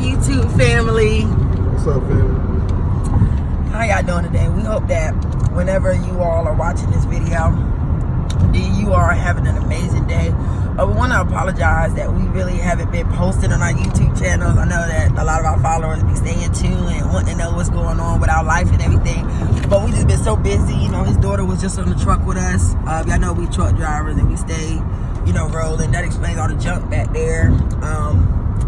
YouTube family? What's up, family? How y'all doing today? We hope that whenever you all are watching this video, you are having an amazing day. We want to apologize that we really haven't been posting on our YouTube channels. I know that a lot of our followers be staying tuned and wanting to know what's going on with our life and everything, but we just been so busy. You know, his daughter was just on the truck with us. Y'all know we truck drivers and we stay, you know, rolling. That explains all the junk back there.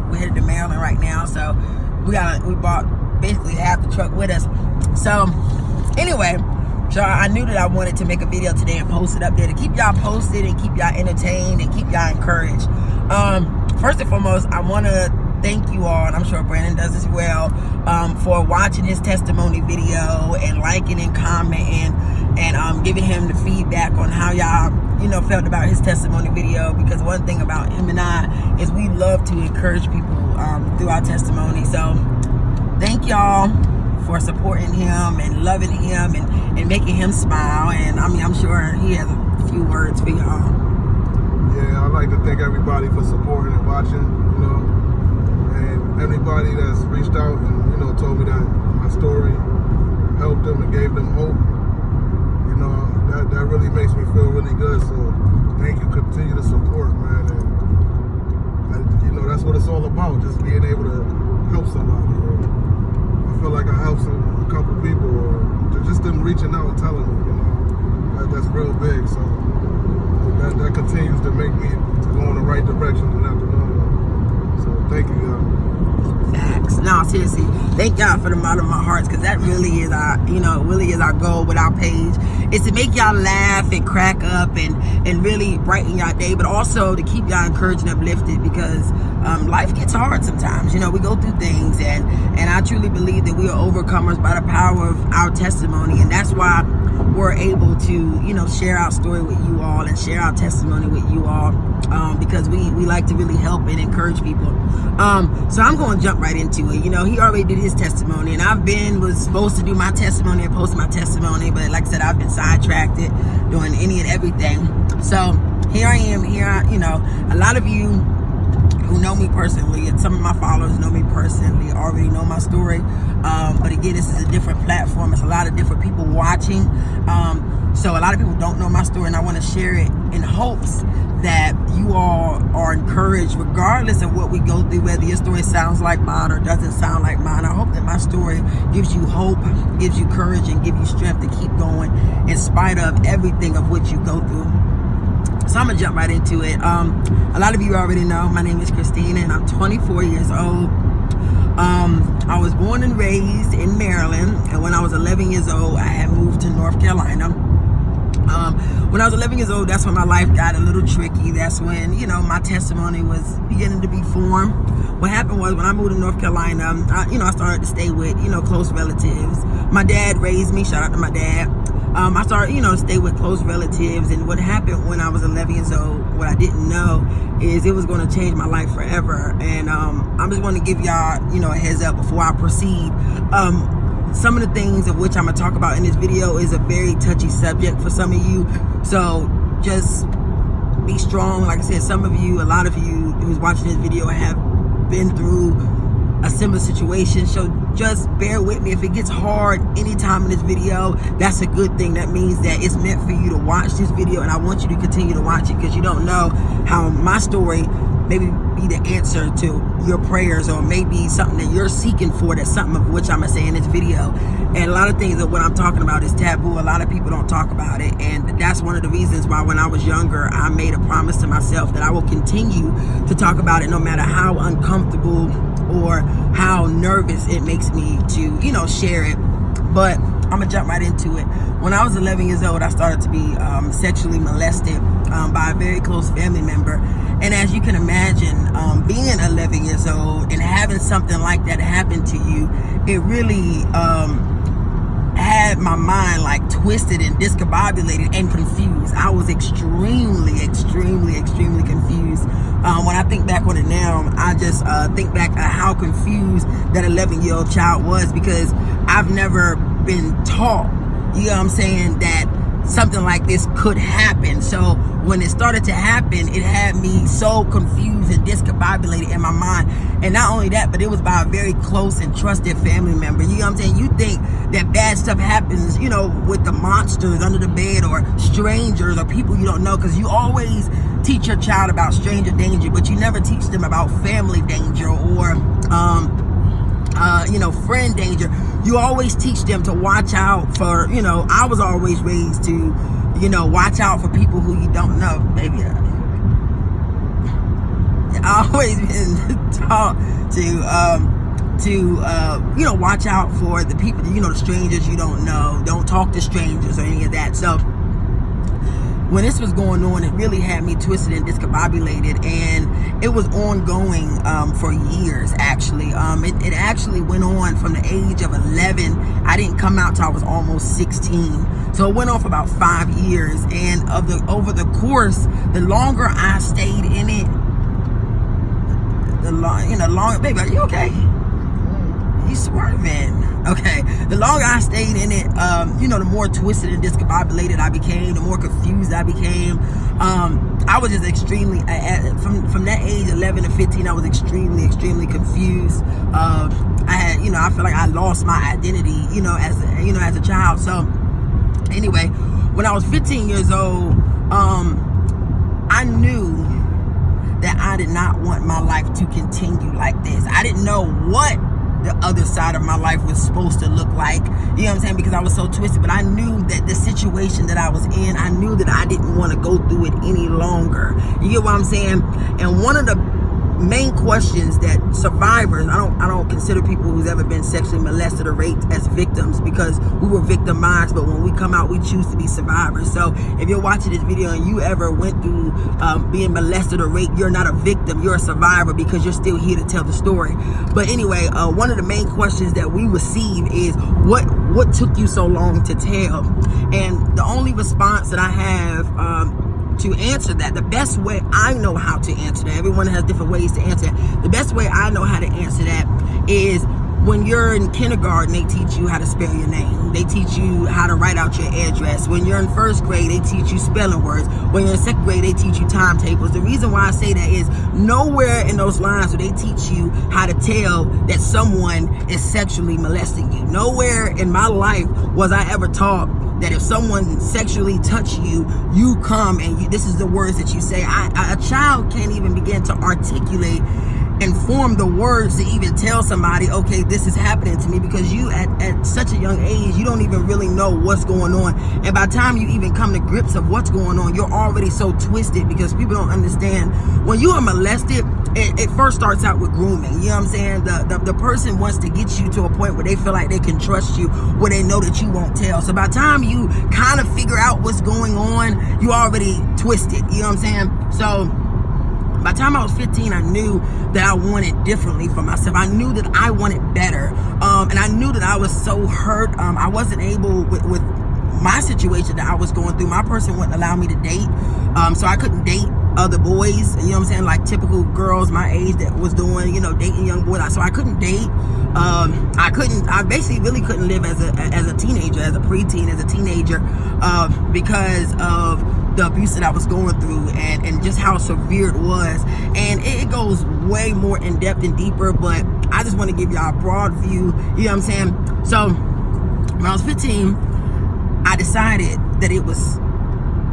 We're headed to Maryland right now, so we bought basically half the truck with us. So anyway, so I knew that I wanted to make a video today and post it up there to keep y'all posted and keep y'all entertained and keep y'all encouraged. First and foremost, I want to thank you all, and I'm sure Brandon does as well, for watching his testimony video and liking and commenting and giving him the feedback on how y'all, you know, felt about his testimony video. Because one thing about him and I is we love to encourage people through our testimony. So thank y'all for supporting him and loving him and making him smile. And I mean, I'm sure he has a few words for y'all. Yeah, I'd like to thank everybody for supporting and watching, you know, and everybody that's reached out and, you know, told me that my story helped them and gave them hope. You know, that really makes me feel really good. So thank you. Continue to support, man. And you know, that's what it's all about, just being able to help somebody. I feel like I helped a couple people, or just them reaching out and telling me, you know, that's real big. So that continues to make me to go in the right direction and not the wrong one. So thank you, y'all. Facts. No, seriously, thank y'all for the bottom of my hearts, because that really is our, you know, really is our goal with our page, is to make y'all laugh and crack up and really brighten y'all day, but also to keep y'all encouraged and uplifted, because life gets hard sometimes. You know, we go through things, and I truly believe that we are overcomers by the power of our testimony, and that's why we're able to, you know, share our story with you all and share our testimony with you all, because we like to really help and encourage people. So I'm going to jump right into it. You know, he already did his testimony, and was supposed to do my testimony and post my testimony, but like I said, I've been sidetracked doing any and everything. So here I am. You know, a lot of you who know me personally, and some of my followers know me personally, already know my story. But again, this is a different platform. It's a lot of different people watching. So a lot of people don't know my story, and I want to share it in hopes that you all are encouraged regardless of what we go through, whether your story sounds like mine or doesn't sound like mine. I hope that my story gives you hope, gives you courage, and gives you strength to keep going in spite of everything of what you go through. So I'm gonna jump right into it. A lot of you already know my name is Christina, and I'm 24 years old. I was born and raised in Maryland, and when I was 11 years old, I had moved to North Carolina. When I was 11 years old, that's when my life got a little tricky. That's when, you know, my testimony was beginning to be formed. What happened was, when I moved to North Carolina, I started to stay with, you know, close relatives. My dad raised me. Shout out to my dad. I started, you know, to stay with close relatives. And what happened when I was 11 years old, what I didn't know is it was going to change my life forever. And I'm just going to give y'all, you know, a heads up before I proceed. Some of the things of which I'm going to talk about in this video is a very touchy subject for some of you. So just be strong. Like I said, a lot of you who's watching this video have been through a similar situation. So just bear with me. If it gets hard anytime in this video, that's a good thing. That means that it's meant for you to watch this video, and I want you to continue to watch it, because you don't know how my story maybe be the answer to your prayers, or maybe something that you're seeking for. That's something of which I'm gonna say in this video. And a lot of things that what I'm talking about is taboo. A lot of people don't talk about it, and that's one of the reasons why when I was younger, I made a promise to myself that I will continue to talk about it, no matter how uncomfortable or how nervous it makes me to, you know, share it. But I'm gonna jump right into it. When I was 11 years old, I started to be sexually molested by a very close family member. And as you can imagine, being 11 years old and having something like that happen to you, it really had my mind like twisted and discombobulated and confused. I was extremely confused. When I think back on it now, I just think back at how confused that 11-year-old child was, because I've never been taught, you know what I'm saying, that something like this could happen. So when it started to happen, it had me so confused and discombobulated in my mind. And not only that, but it was by a very close and trusted family member. You know what I'm saying? You think that bad stuff happens, you know, with the monsters under the bed or strangers or people you don't know, because you always teach your child about stranger danger, but you never teach them about family danger or you know, friend danger. You always teach them to watch out for, you know, I was always raised to, you know, watch out for people who you don't know. Maybe I always been taught to you know, watch out for the people, you know, the strangers you don't know. Don't talk to strangers or any of that. So when this was going on, it really had me twisted and discombobulated, and it was ongoing for years, actually. It actually went on from the age of 11. I didn't come out till I was almost 16. So it went on for about 5 years, and over the course, the longer I stayed in it, longer, baby, are you okay? You swerving. Okay, the longer I stayed in it, you know, the more twisted and discombobulated I became, the more confused I became. I was just extremely, from that age, 11 to 15, I was extremely confused. I had, you know, I feel like I lost my identity, you know, as a child. So anyway, when I was 15 years old, I knew that I did not want my life to continue like this. I didn't know what the other side of my life was supposed to look like, you know what I'm saying, because I was so twisted. But I knew that the situation that I was in, I knew that I didn't want to go through it any longer. You get what I'm saying? And one of the main questions that survivors, I don't consider people who's ever been sexually molested or raped as victims, because we were victimized, but when we come out, we choose to be survivors. So if you're watching this video and you ever went through being molested or raped, you're not a victim, you're a survivor, because you're still here to tell the story. But anyway, one of the main questions that we receive is, what took you so long to tell? And the only response that I have to answer that, the best way I know how to answer that, everyone has different ways to answer that. The best way I know how to answer that is, when you're in kindergarten, they teach you how to spell your name. They teach you how to write out your address. When you're in first grade, they teach you spelling words. When you're in second grade, they teach you timetables. The reason why I say that is, nowhere in those lines do they teach you how to tell that someone is sexually molesting you. Nowhere in my life was I ever taught that if someone sexually touched you, you come and this is the words that you say. A child can't even begin to articulate and form the words to even tell somebody, okay, this is happening to me, because you at such a young age, you don't even really know what's going on. And by the time you even come to grips of what's going on, you're already so twisted, because people don't understand. When you are molested, it first starts out with grooming. You know what I'm saying? The person wants to get you to a point where they feel like they can trust you, where they know that you won't tell. So by the time you kind of figure out what's going on, you already twisted. You know what I'm saying? So by the time I was 15, I knew that I wanted differently for myself. I knew that I wanted better. And I knew that I was so hurt. I wasn't able, with my situation that I was going through, my person wouldn't allow me to date. So I couldn't date other boys, you know what I'm saying, like typical girls my age that was doing, you know, dating young boys. So I couldn't date. I basically really couldn't live as a teenager, as a preteen, as a teenager, because of the abuse that I was going through and just how severe it was. And it goes way more in depth and deeper, but I just want to give y'all a broad view, you know what I'm saying? So when I was 15, I decided that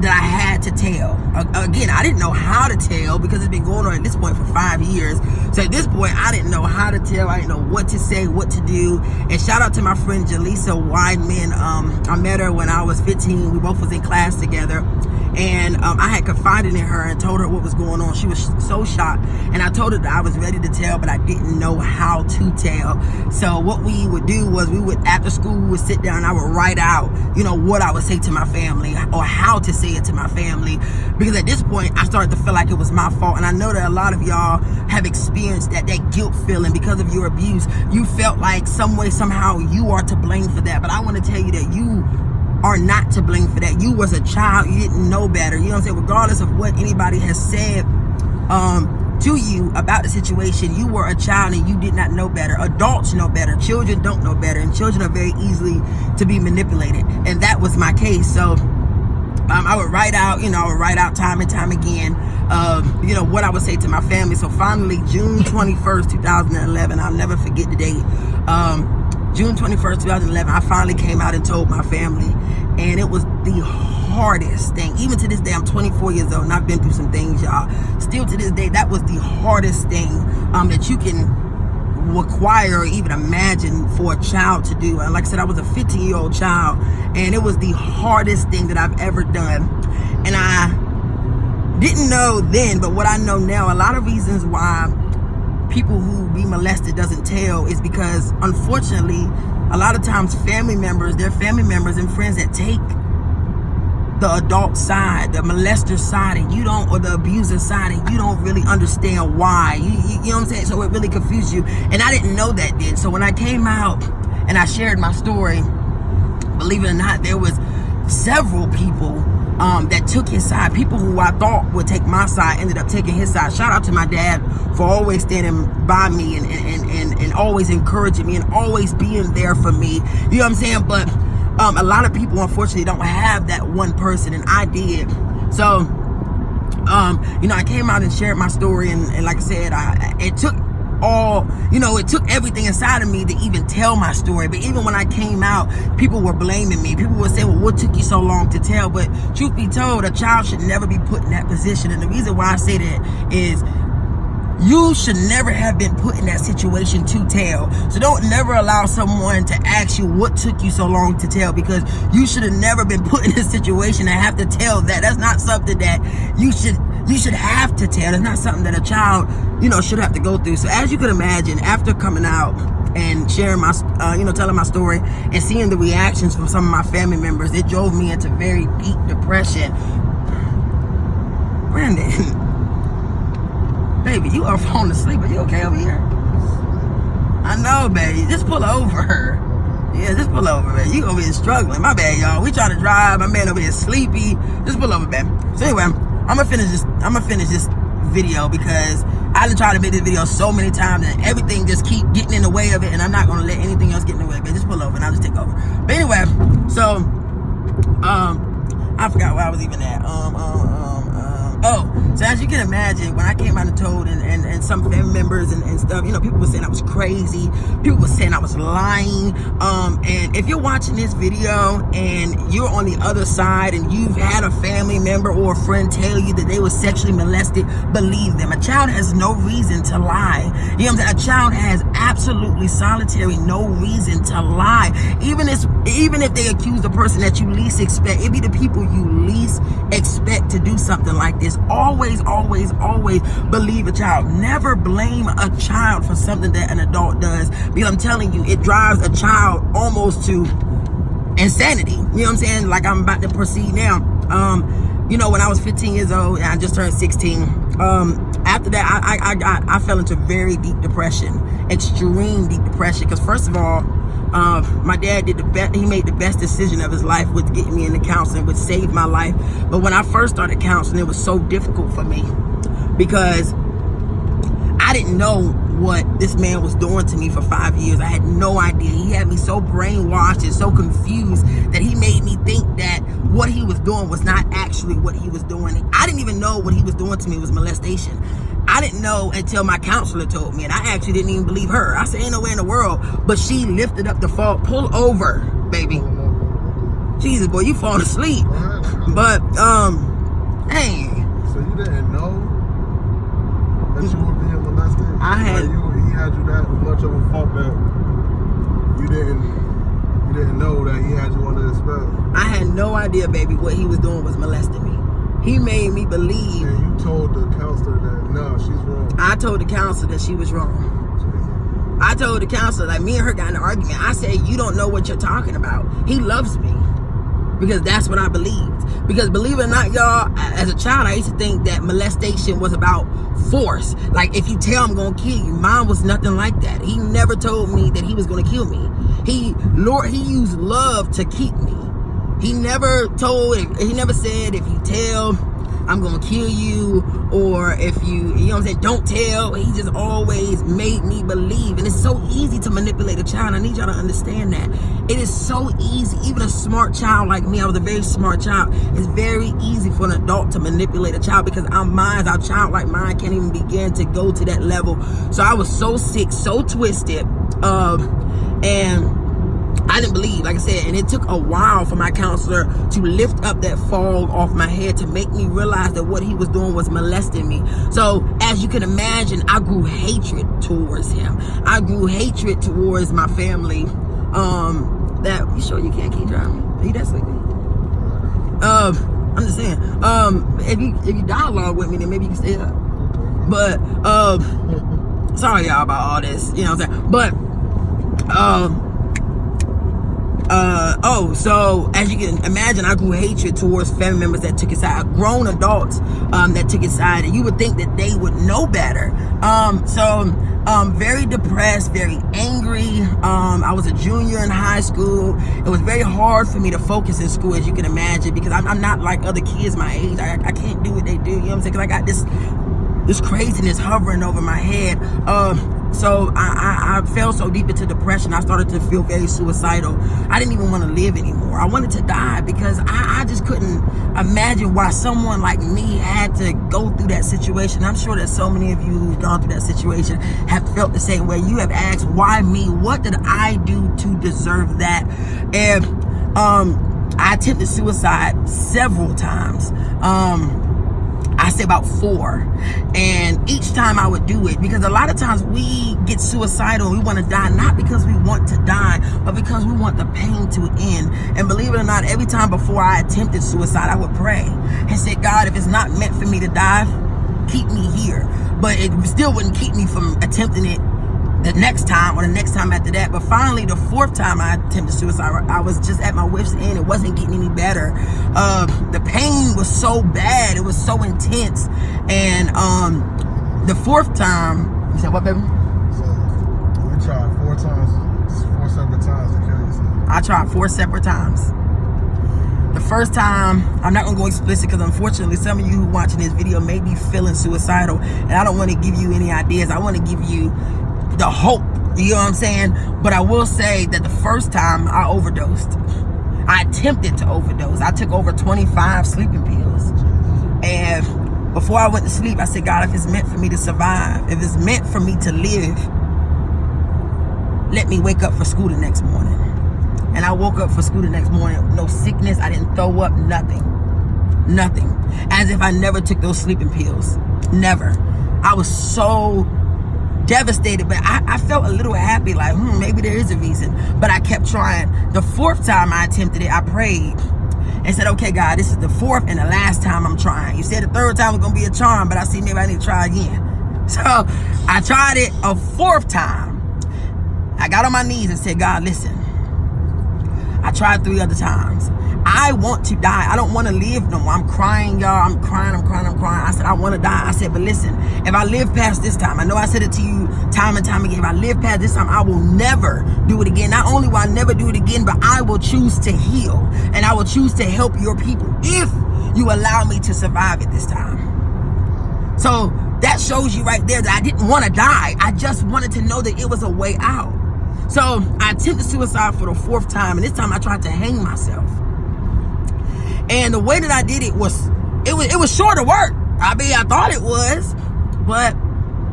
that I had to tell. Again, I didn't know how to tell, because it's been going on at this point for 5 years. So at this point, I didn't know how to tell. I didn't know what to say, what to do. And shout out to my friend Jaleesa Weidman. I met her when I was 15. We both was in class together. And I had confided in her and told her what was going on. She was so shocked. And I told her that I was ready to tell, but I didn't know how to tell. So what we would do was, after school, we would sit down and I would write out, you know, what I would say to my family, or how to say it to my family. Because at this point, I started to feel like it was my fault. And I know that a lot of y'all have experienced that guilt feeling because of your abuse. You felt like some way, somehow, you are to blame for that. But I want to tell you that you are not to blame for that. You was a child. You didn't know better. You know what I'm saying? Regardless of what anybody has said to you about the situation, you were a child and you did not know better. Adults know better. Children don't know better. And children are very easily to be manipulated. And that was my case. So I would write out, time and time again, what I would say to my family. So finally, June 21st, 2011, I'll never forget the date. June 21st, 2011, I finally came out and told my family. And it was the hardest thing. Even to this day, I'm 24 years old and I've been through some things, y'all. Still to this day, that was the hardest thing that you can require or even imagine for a child to do. And like I said, I was a 15-year-old child, and it was the hardest thing that I've ever done. And I didn't know then, but what I know now, a lot of reasons why people who be molested doesn't tell is because, unfortunately, a lot of times their family members and friends that take the adult side, the molester side, and you don't, or the abuser side, and you don't really understand why. You know what I'm saying? So it really confused you. And I didn't know that then. So when I came out and I shared my story, believe it or not, there was several people that took his side. People who I thought would take my side ended up taking his side. Shout out to my dad for always standing by me and always encouraging me and always being there for me. You know what I'm saying? But a lot of people, unfortunately, don't have that one person, and I did. So, I came out and shared my story, and like I said, it took everything inside of me to even tell my story. But even when I came out, people were blaming me. People would say, well, what took you so long to tell? But truth be told, a child should never be put in that position. And the reason why I say that is you should never have been put in that situation to tell. So don't never allow someone to ask you what took you so long to tell, because you should have never been put in a situation to have to tell that. That's not something that you should have to tell. It's not something that a child, should have to go through. So as you could imagine, after coming out and sharing my, telling my story and seeing the reactions from some of my family members, it drove me into very deep depression. Brandon, baby, you are falling asleep. Are you okay over here? I know, baby. Just pull over. Yeah, just pull over, man. You over here struggling. My bad, y'all. We trying to drive. My man over here sleepy. Just pull over, man. So anyway, I'm gonna finish this video because I done tried to make this video so many times and everything just keep getting in the way of it, and I'm not gonna let anything else get in the way of it. Just pull over and I'll just take over. But anyway, so I forgot where I was even at. So as you can imagine, when I came out and told, and some family members and stuff, people were saying I was crazy. People were saying I was lying. And if you're watching this video and you're on the other side and you've had a family member or a friend tell you that they were sexually molested, believe them. A child has no reason to lie. You know what I'm saying? A child has absolutely solitary no reason to lie. Even if they accuse the person that you least expect, it be the people you least expect to do something like this. Always believe a child. Never blame a child for something that an adult does, because I'm telling you, it drives a child almost to insanity. You know what I'm saying? Like I'm about to proceed now. When I was 15 years old and I just turned 16, after that I fell into very deep depression, extreme deep depression, because first of all, my dad did he made the best decision of his life with getting me into counseling, which saved my life. But when I first started counseling, it was so difficult for me because I didn't know what this man was doing to me for 5 years. I had no idea. He had me so brainwashed and so confused that he made me think that what he was doing was not actually what he was doing. I didn't even know what he was doing to me was molestation. I didn't know until my counselor told me, and I actually didn't even believe her. I said, ain't no way in the world. But she lifted up the fault. Pull over, baby. Jesus, boy, you falling asleep. But, hey. So you didn't know that you were being molested? He had you that much of a fault that you didn't know that he had you under his spell? I had no idea, baby, what he was doing was molesting me. He made me believe. And you told the counselor that, no, she's wrong. I told the counselor that she was wrong. I told the counselor, like, me and her got in an argument. I said, you don't know what you're talking about. He loves me. Because that's what I believed. Because believe it or not, y'all, as a child, I used to think that molestation was about force. Like, if you tell I'm going to kill you. Mine was nothing like that. He never told me that he was going to kill me. He used love to keep me. He never said, if you tell I'm gonna kill you, or if you know what I'm saying, don't tell. He just always made me believe. And it's so easy to manipulate a child. I need y'all to understand that. It is so easy. Even a smart child like me, I was a very smart child. It's very easy for an adult to manipulate a child because our childlike mind can't even begin to go to that level. So I was so sick, so twisted, and I didn't believe, like I said, and it took a while for my counselor to lift up that fog off my head to make me realize that what he was doing was molesting me. So as you can imagine, I grew hatred towards him. I grew hatred towards my family. That, you sure you can't keep driving? Are you that sleepy? I'm just saying, if you dialogue with me, then maybe you can stay up. But, sorry y'all about all this, you know what I'm saying? But, so as you can imagine, I grew hatred towards family members that took his side, grown adults that took his side, and you would think that they would know better. Very depressed, very angry. I was a junior in high school. It was very hard for me to focus in school, as you can imagine, because I'm not like other kids my age. I can't do what they do, you know what I'm saying? Because I got this craziness hovering over my head. So I fell so deep into depression, I started to feel very suicidal. I didn't even want to live anymore. I wanted to die because I just couldn't imagine why someone like me had to go through that situation. I'm sure that so many of you who've gone through that situation have felt the same way. You have asked, why me? What did I do to deserve that? And I attempted suicide several times. I say about 4, and each time I would do it, because a lot of times we get suicidal, we want to die, not because we want to die, but because we want the pain to end. And believe it or not, every time before I attempted suicide, I would pray and say, God, if it's not meant for me to die, keep me here. But it still wouldn't keep me from attempting it the next time or the next time after that. But finally, the 4th time I attempted suicide, I was just at my wit's end. It wasn't getting any better. The pain was so bad, it was so intense. And the 4th time, you said what, baby? So we tried 4 separate times to kill yourself. I tried 4 separate times. The first time, I'm not gonna go explicit because unfortunately some of you who are watching this video may be feeling suicidal, and I don't want to give you any ideas. I want to give you the hope, you know what I'm saying? But I will say that the first time I overdosed. I attempted to overdose. I took over 25 sleeping pills. And before I went to sleep, I said, God, if it's meant for me to survive, if it's meant for me to live, let me wake up for school the next morning. And I woke up for school the next morning, no sickness, I didn't throw up, nothing. As if I never took those sleeping pills. Never. I was so devastated, but I felt a little happy, like, maybe there is a reason. But I kept trying. The 4th time I attempted it, I prayed and said, okay, God, this is the 4th and the last time I'm trying. You said the 3rd time was going to be a charm, but I see maybe I need to try again. So I tried it a 4th time. I got on my knees and said, God, listen, I tried 3 other times. I want to die. I don't want to live no more. I'm crying, y'all. I'm crying. I said, I want to die. I said, but listen, if I live past this time, I know I said it to you time and time again, if I live past this time, I will never do it again. Not only will I never do it again, but I will choose to heal, and I will choose to help your people if you allow me to survive it this time. So that shows you right there that I didn't want to die. I just wanted to know that it was a way out. So I attempted suicide for the 4th time, and this time I tried to hang myself. And the way that I did it was short of work. I mean, I thought it was, but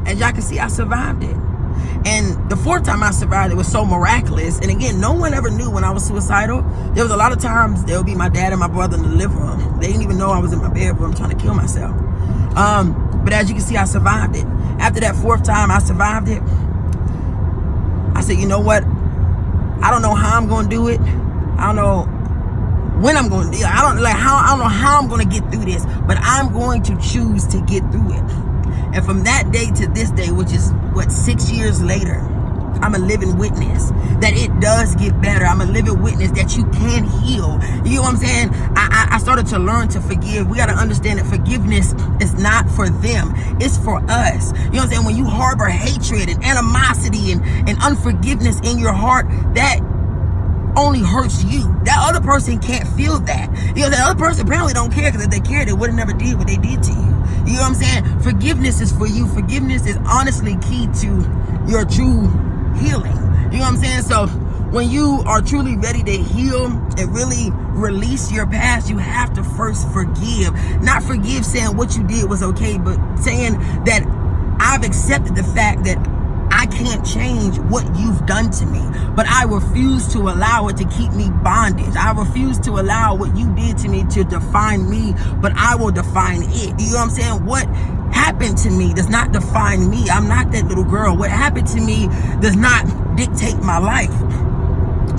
as y'all can see, I survived it. And the 4th time I survived, it was so miraculous. And again, no one ever knew when I was suicidal. There was a lot of times there would be my dad and my brother in the living room. They didn't even know I was in my bedroom trying to kill myself. But as you can see, I survived it. After that 4th time I survived it, I said, you know what? I don't know how I'm going to do it. I don't know when I'm going to do it. I don't know how I'm going to get through this, but I'm going to choose to get through it. And from that day to this day, which is 6 years later, I'm a living witness that it does get better. I'm a living witness that you can heal. You know what I'm saying? I started to learn to forgive. We got to understand that forgiveness is not for them. It's for us. You know what I'm saying? When you harbor hatred and animosity and unforgiveness in your heart, that only hurts you. That other person can't feel that. You know, that other person apparently don't care, because if they cared, they would have never did what they did to you. You know what I'm saying? Forgiveness is for you. Forgiveness is honestly key to your true healing. You know what I'm saying? So when you are truly ready to heal and really release your past, you have to first forgive. Not forgive saying what you did was okay, but saying that I've accepted the fact that I can't change what you've done to me, but I refuse to allow it to keep me bondage. I refuse to allow what you did to me to define me, but I will define it. You know what I'm saying? What happened to me does not define me. I'm not that little girl. What happened to me does not dictate my life.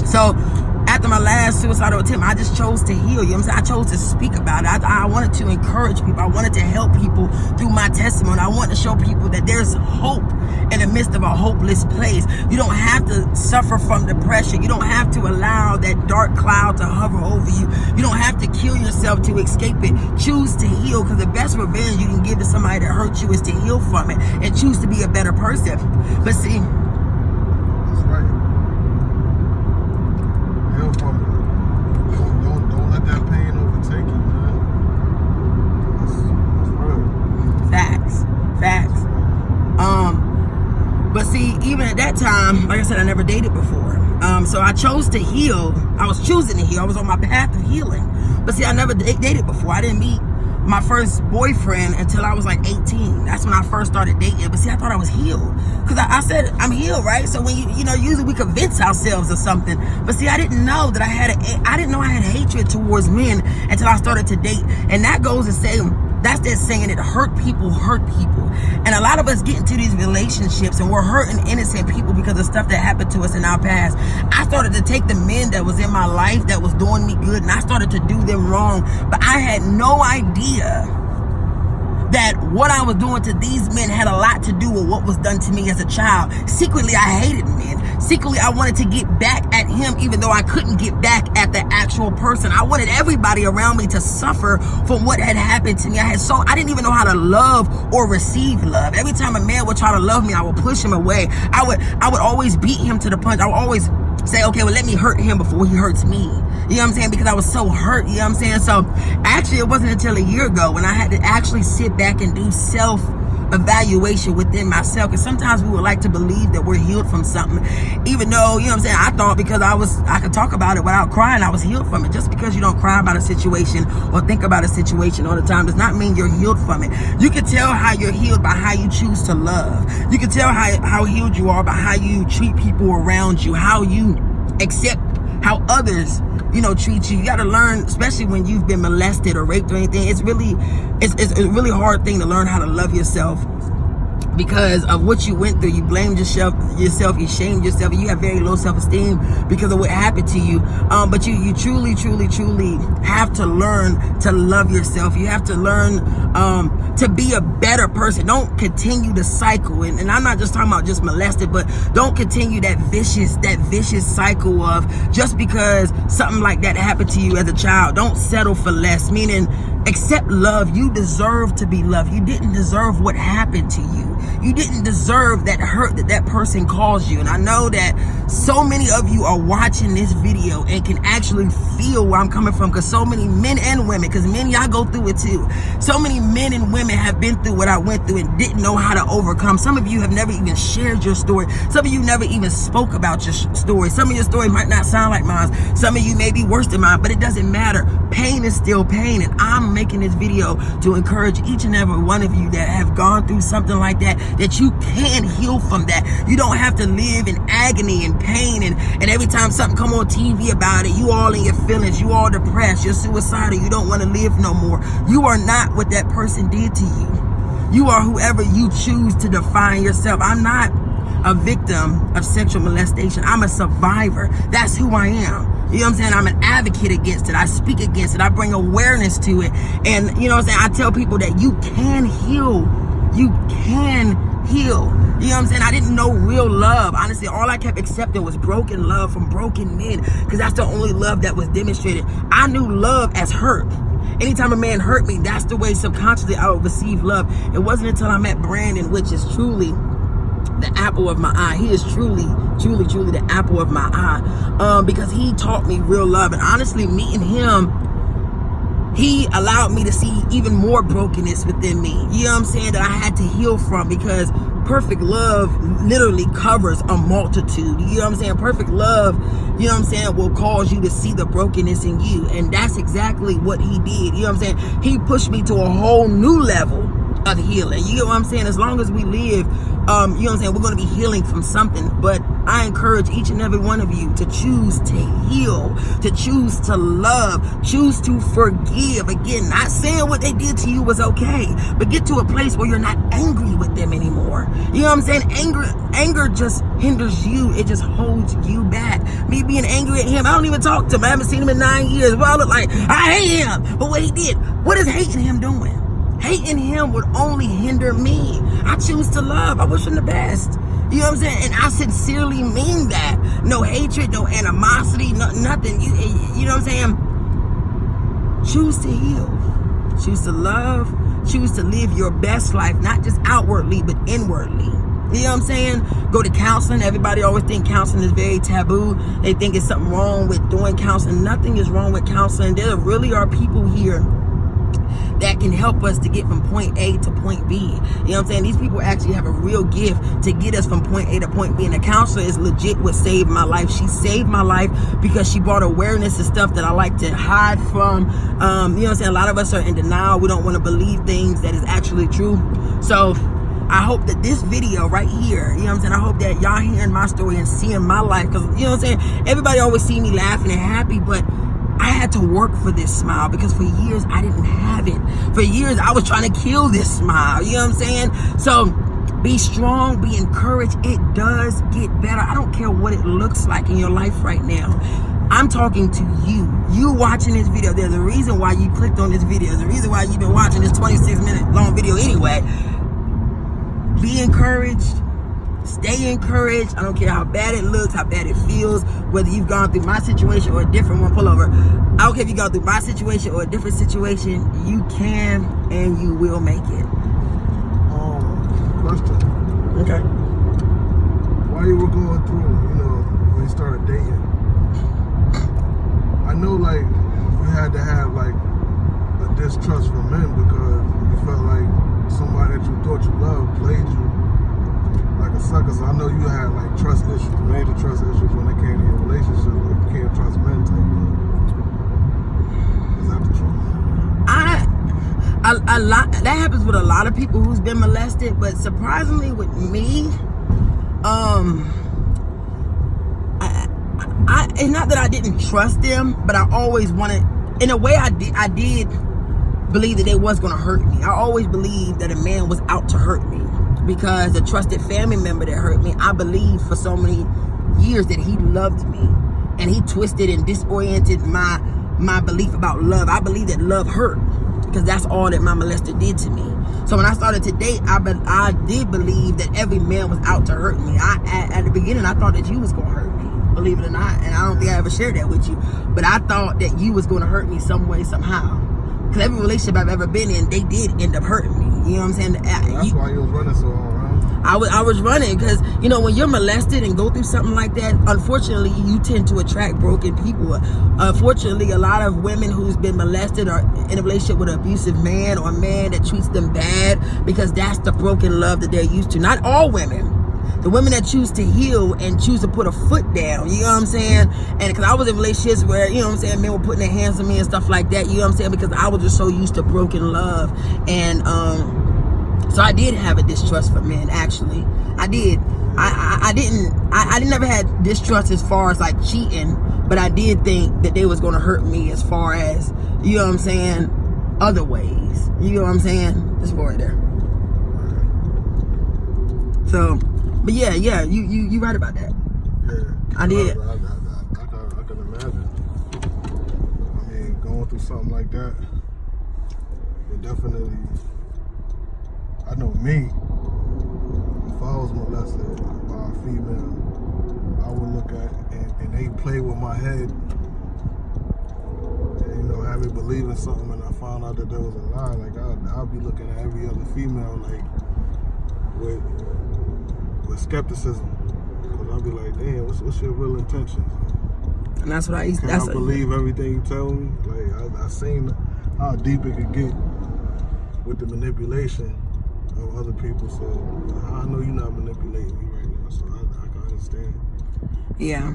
So after my last suicidal attempt, I just chose to heal. You know what I'm saying? I chose to speak about it. I wanted to encourage people. I wanted to help people through my testimony. I wanted to show people that there's hope in the midst of a hopeless place. You don't have to suffer from depression. You don't have to allow that dark cloud to hover over you. You don't have to kill yourself to escape it. Choose to heal, because the best revenge you can give to somebody that hurt you is to heal from it and choose to be a better person. But see, That's right. Heal from it. Don't let that pain overtake you, man. That's real. Facts. But see, even at that time, like I said, I never dated before. So I chose to heal. I was choosing to heal. I was on my path of healing. But see, I never dated before. I didn't meet my first boyfriend until I was like 18. That's when I first started dating. But see, I thought I was healed, because I said I'm healed, right? So when you know, usually we convince ourselves of something. But see, I didn't know that I had hatred towards men until I started to date. And that goes to say, that's that saying that hurt people. And a lot of us get into these relationships and we're hurting innocent people because of stuff that happened to us in our past. I started to take the men that was in my life that was doing me good, and I started to do them wrong. But I had no idea that what I was doing to these men had a lot to do with what was done to me as a child. Secretly, I hated men. Secretly, I wanted to get back at him, even though I couldn't get back at the actual person. I wanted everybody around me to suffer from what had happened to me. I didn't even know how to love or receive love. Every time a man would try to love me, I would push him away. I would always beat him to the punch. I would always say, okay, well, let me hurt him before he hurts me. You know what I'm saying? Because I was so hurt. You know what I'm saying? So actually, it wasn't until a year ago when I had to actually sit back and do self-evaluation within myself. Because sometimes we would like to believe that we're healed from something, even though, you know what I'm saying, I thought because I could talk about it without crying, I was healed from it. Just because you don't cry about a situation or think about a situation all the time does not mean you're healed from it. You can tell how you're healed by how you choose to love. You can tell how healed you are by how you treat people around you, how you accept how others, you know, treat you. You got to learn, especially when you've been molested or raped or anything. It's a really hard thing to learn how to love yourself because of what you went through. You blamed yourself, you shamed yourself, and you have very low self-esteem because of what happened to you. But you truly have to learn to love yourself. You have to learn to be a better person. Don't continue the cycle. And I'm not just talking about just molested, but don't continue that vicious cycle of just because something like that happened to you as a child. Don't settle for less, meaning accept love. You deserve to be loved. You didn't deserve what happened to you. You didn't deserve that hurt that person caused you. And I know that so many of you are watching this video and can actually feel where I'm coming from, because so many men and women, because men, y'all go through it too. So many men and women have been through what I went through and didn't know how to overcome. Some of you have never even shared your story. Some of you never even spoke about your story. Some of your story might not sound like mine. Some of you may be worse than mine, but it doesn't matter. Pain is still pain. And I'm making this video to encourage each and every one of you that have gone through something like that you can heal from that. You don't have to live in agony and pain, and every time something come on TV about it, you all in your feelings, you all depressed, you're suicidal, you don't want to live no more. You are not what that person did to you. You are whoever you choose to define yourself. I'm not a victim of sexual molestation. I'm a survivor. That's who I am. You know what I'm saying? I'm an advocate against it. I speak against it. I bring awareness to it. And you know what I'm saying? I tell people that you can heal. You can heal. You know what I'm saying? I didn't know real love. Honestly, all I kept accepting was broken love from broken men, because that's the only love that was demonstrated. I knew love as hurt. Anytime a man hurt me, that's the way subconsciously I would receive love. It wasn't until I met Brandon, which is truly the apple of my eye. He is truly, truly, truly the apple of my eye, because he taught me real love. And honestly, meeting him, he allowed me to see even more brokenness within me. You know what I'm saying? That I had to heal from, because perfect love literally covers a multitude. You know what I'm saying? Perfect love, you know what I'm saying, will cause you to see the brokenness in you. And that's exactly what he did. You know what I'm saying? He pushed me to a whole new level of healing. You know what I'm saying? As long as we live, you know what I'm saying, we're going to be healing from something. But I encourage each and every one of you to choose to heal, to choose to love, choose to forgive. Again, not saying what they did to you was okay, but get to a place where you're not angry with them anymore. You know what I'm saying? Anger just hinders you. It just holds you back. Me being angry at him, I don't even talk to him. I haven't seen him in 9 years. Well, I look like I hate him. But what he did, what is hating him doing? Hating him would only hinder me. I choose to love. I wish him the best. You know what I'm saying? And I sincerely mean that. No hatred, no animosity, nothing. You know what I'm saying? Choose to heal. Choose to love. Choose to live your best life, not just outwardly, but inwardly. You know what I'm saying? Go to counseling. Everybody always think counseling is very taboo. They think it's something wrong with doing counseling. Nothing is wrong with counseling. There really are people here that can help us to get from point A to point B. You know what I'm saying? These people actually have a real gift to get us from point A to point B. And the counselor is legit what saved my life. She saved my life because she brought awareness to stuff that I like to hide from. You know what I'm saying? A lot of us are in denial. We don't want to believe things that is actually true. So I hope that this video right here, you know what I'm saying, I hope that y'all hearing my story and seeing my life. Because, you know what I'm saying, everybody always see me laughing and happy, but I had to work for this smile, because for years I didn't have it. For years I was trying to kill this smile. You know what I'm saying? So be strong, be encouraged. It does get better. I don't care what it looks like in your life right now. I'm talking to you. You watching this video. There's a reason why you clicked on this video. There's a reason why you've been watching this 26-minute long video anyway. Be encouraged. Stay encouraged. I don't care how bad it looks, how bad it feels, whether you've gone through my situation or a different one. Pull over. I don't care if you go through my situation or a different situation. You can and you will make it. Question. Okay. While you were going through, you know, when you started dating, I know like you had to have like a distrust for men, because you felt like somebody that you thought you loved played you like a sucker. So I know you had like trust issues, major trust issues when it came to your relationship. Like you can't trust men type thing. Is that the truth? A lot that happens with a lot of people who's been molested, but surprisingly with me, it's not that I didn't trust them, but I always wanted, in a way I did believe that they was gonna hurt me. I always believed that a man was out to hurt me, because a trusted family member that hurt me, I believed for so many years that he loved me, and he twisted and disoriented my belief about love. I believe that love hurt, because that's all that my molester did to me. So when I started to date, I did believe that every man was out to hurt me. At the beginning, I thought that you was gonna hurt me, believe it or not, and I don't think I ever shared that with you, but I thought that you was gonna hurt me some way, somehow. Because every relationship I've ever been in, they did end up hurting me. You know what I'm saying? That's why you was running so hard, right? I was running because, you know, when you're molested and go through something like that, unfortunately, you tend to attract broken people. Unfortunately, a lot of women who's been molested are in a relationship with an abusive man, or a man that treats them bad, because that's the broken love that they're used to. Not all women. The women that choose to heal and choose to put a foot down, you know what I'm saying? And because I was in relationships where, you know what I'm saying, men were putting their hands on me and stuff like that, you know what I'm saying? Because I was just so used to broken love. And so I did have a distrust for men, actually. I did. I didn't never had distrust as far as like cheating, but I did think that they was going to hurt me as far as, you know what I'm saying, other ways. You know what I'm saying? Just right there. So, but yeah, you right about that. Yeah, I did. I can imagine. I mean, going through something like that, it definitely. I know me. If I was molested by a female, I would look at and they play with my head, and, you know, have me believing something, and I found out that there was a lie. Like I'll be looking at every other female like with with skepticism. Because I'll be like, damn, what's your real intentions? And that's what I used to Can I believe everything you tell me? Like, I seen how deep it could get with the manipulation of other people. So I know you're not manipulating me right now. So I can understand. Yeah.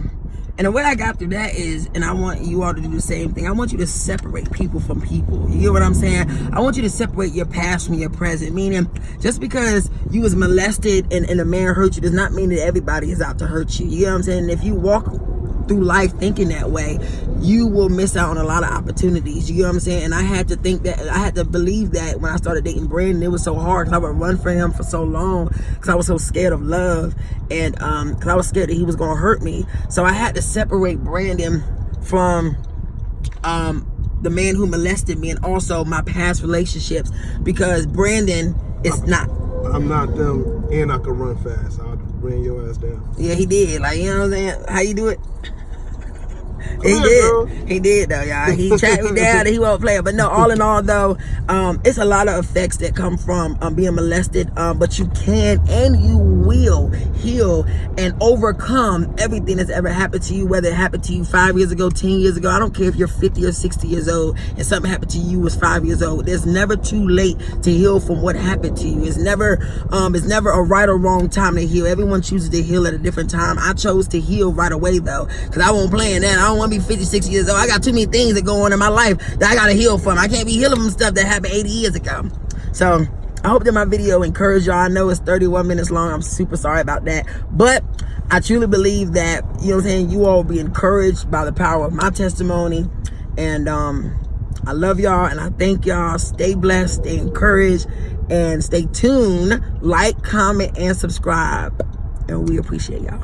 And the way I got through that is, and I want you all to do the same thing, I want you to separate people from people. You get what I'm saying? I want you to separate your past from your present. Meaning, just because you was molested and a man hurt you does not mean that everybody is out to hurt you. You get what I'm saying? And if you walk through life thinking that way, you will miss out on a lot of opportunities. You get what I'm saying? And I had to think that, I had to believe that when I started dating Brandon. It was so hard because I would run for him for so long because I was so scared of love, and because I was scared that he was going to hurt me. So I had to separate Brandon from the man who molested me, and also my past relationships, because Brandon is not. I'm not them, and I can run fast. I'll ran your ass down. Yeah, he did. Like, you know what I'm saying? How you do it? He on, did. girl. He did though, y'all. He tracked me down and he won't play it. But no, all in all though, it's a lot of effects that come from being molested. But you can and you will heal and overcome everything that's ever happened to you, whether it happened to you 5 years ago, 10 years ago. I don't care if you're 50 or 60 years old and something happened to you was 5 years old. There's never too late to heal from what happened to you. It's never a right or wrong time to heal. Everyone chooses to heal at a different time. I chose to heal right away though, because I won't play in that. I don't want to be 50, 60 years old. I got too many things that go on in my life that I got to heal from. I can't be healing from stuff that happened 80 years ago. So I hope that my video encouraged y'all. I know it's 31 minutes long. I'm super sorry about that. But I truly believe that, you know what I'm saying, you all will be encouraged by the power of my testimony. And I love y'all and I thank y'all. Stay blessed, stay encouraged, and stay tuned. Like, comment, and subscribe. And we appreciate y'all.